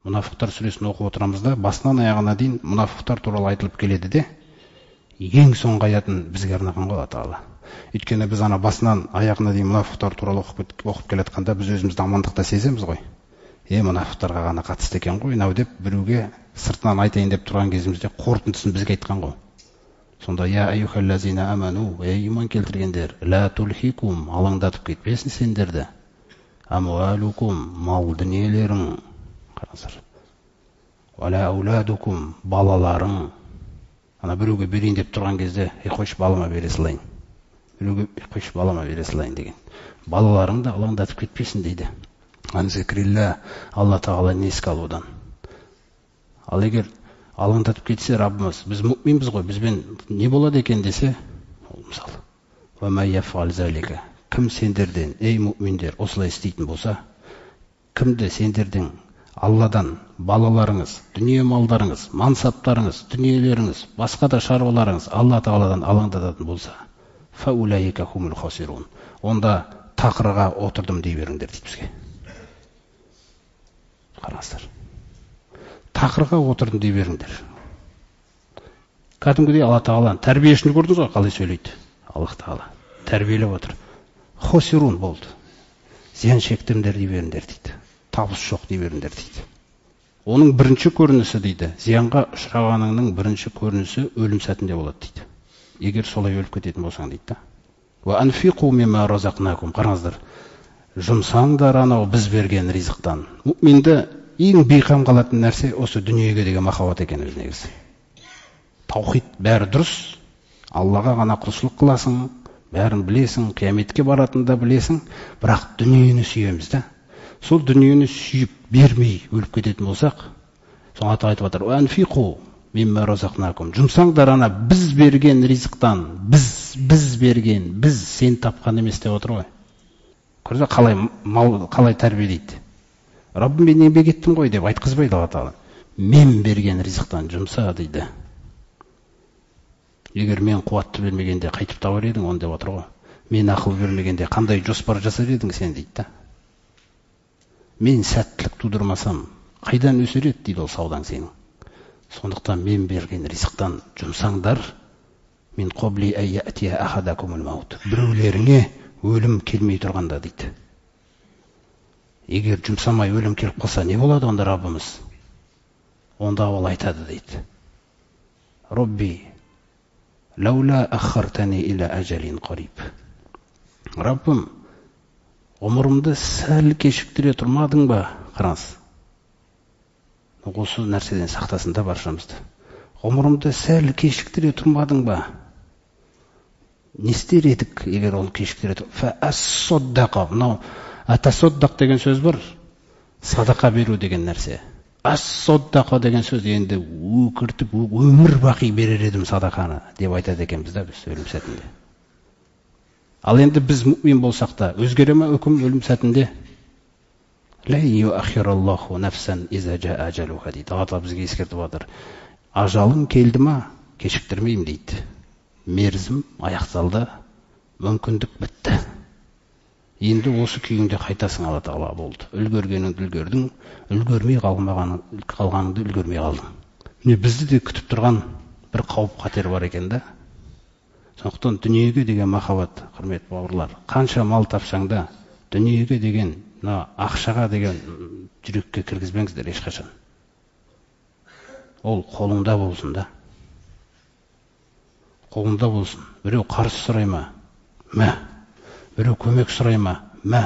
Мұнафықтар сүресін оқып отырамыз да, басынан аяғына дейін мұнафықтар туралы айтылып келеді де, ең соңғы аятын бізге арнаған ғой Алла Тағала. Өйткені біз ана басынан аяғына дейін мұнафықтар туралы оқып келе жатқанда біз өзімізді амандықта сеземіз ғой. Мұнафықтарға ғана қатысты екен ғой, мынау деп біреуге сыртынан айтайын деп тұрған кезімізде қорытындысын бізге айтқан ғой. Сонда я айюхаллазина аману, иман келтіргендер, ла тулхикум, алаңдатып кетпесін сендерді. Амуалукум, мал дүниелерің, қараңыздар. Валя ауладукум, балаларың. Ана біреуге берейін деп тұрған кезде, қойшы балама бере салайын. Біреуге қойшы балама бере салайын деген. Балаларың да алаңдатып кетпесін дейді. Анзикрилля, Алла Тағаланы еске алудан. Ал егер алаңдатып кетсе Раббымыз, біз мұъминбіз ғой, бізбен не болады екен десе, мысалы, ва ма яфъал залика, кім сендерден, ей мұъминдер, осылай істейтін болса, кімді сендердің Алладан балаларыңыз, дүние малдарыңыз, мансаптарыңыз, дүниелеріңіз, басқа да шаруаларыңыз Алла Тағаладан алаңдататын болса, фа улайика хумул хасирун, онда тақырға отырдым дей беріңдер дейді бізге. Қараңыздар. Тақырға отырдым дей беріңдер. Кәдімгідей Алла Тағаланың тәрбиесін көрдіңіз ғой, қалай сөйлейді. Алла Тағала тәрбиелеп отыр. Хосирун болды. Зиян шектіріңдер дей беріңдер дейді. Табыс жоқ дей беріңдер дейді. Оның бірінші көрінісі дейді, зиянға ұшырағаныңның бірінші көрінісі өлім сәтінде болады дейді. Егер солай өліп кететін болсаң дейді да. Ва анфиқу мимма разақнакум, қараңыздар. Жұмсаңдар анау біз берген ризықтан. Мұъминді ең бейқам қалатын нәрсе осы дүниеге деген махаббат екен өз негізі. Таухид бәрі дұрыс, Аллаға ғана құлшылық қыласың, бәрін білесің, қияметке баратынды білесің, бірақ дүниені сүйеміз да. Сол дүниені сүйіп бермей өліп кететін болсақ, соң ата айтып жатыр, анфиқу мимма разақнакум, жұмсаңдар ана біз берген ризықтан, біз берген, біз сен тапқан емес деп отыр ғой. Көрсе қалай тәрбиелейді. Раббым мен еңбек еттім ғой деп айтқызбайды Алла Тағала. Мен берген ризықтан жұмса дейді. Егер мен қуатты бермегенде қайтып табар едің, оны деп отыр ғой. Мен ақыл бермегенде қандай жоспар жасар едің сен дейді да. Мен сәттілік тудырмасам, қайдан өсер еді дейді ол саудаң сенің. Сондықтан мен берген ризықтан жұмсаңдар, мен қобли әйятия ахадакумул маут. Біреулеріңе өлім келмей тұрғанда дейді. Егер жұмсамай өлім келіп қалса, не болады онда Раббымыз? Онда ол айтады дейді. Робби, лаула аххартани иля ажалин қариб. Раббым, ғұмырымды сәл кешіктіре тұрмадың ба? Қараңыз. Осы нәрседен сақтасында баршамызды. Ғұмырымды сәл кешіктіре тұрмадың ба? Не істер едік, егер ол кешіктіре тұр? Фәәс-соддақа. Мынау атасоддақ деген сөз бар. Садақа беру деген нәрсе. Ас-соддақа деген сөз енді өкіртіп, өмір бақи берер едім садақаны деп айтады екенбіз да біз өлім сәтінде. Ал енді біз мұъмин болсақ та, өзгере ме үкім өлім сәтінде? Ла юахираллаху нафсан иза жаа ажалуха дейді. Алла бізге ескертіп отыр. Ажалың келді ма, кешіктірмеймін дейді. Мерзім аяқталды, мүмкіндік бітті. Енді осы күйіңде қайтасың Алла Тағала болды. Үлгергеніңді үлгердің, үлгермей қалғаныңды үлгермей қалдың. Міне бізді де күтіп тұрған бір қауіп қатер бар екен да. Сондықтан дүниеге деген махаббат, құрмет бауырлар, қанша мал тапсаң да, дүниеге деген, ақшаға деген жүрекке кіргізбеңіздер ешқашан. Ол қолыңда болсын да. Қолыңда болсын. Біреу қарсы сұрай ма? Мә. Біреу көмек сұрай ма? Мә.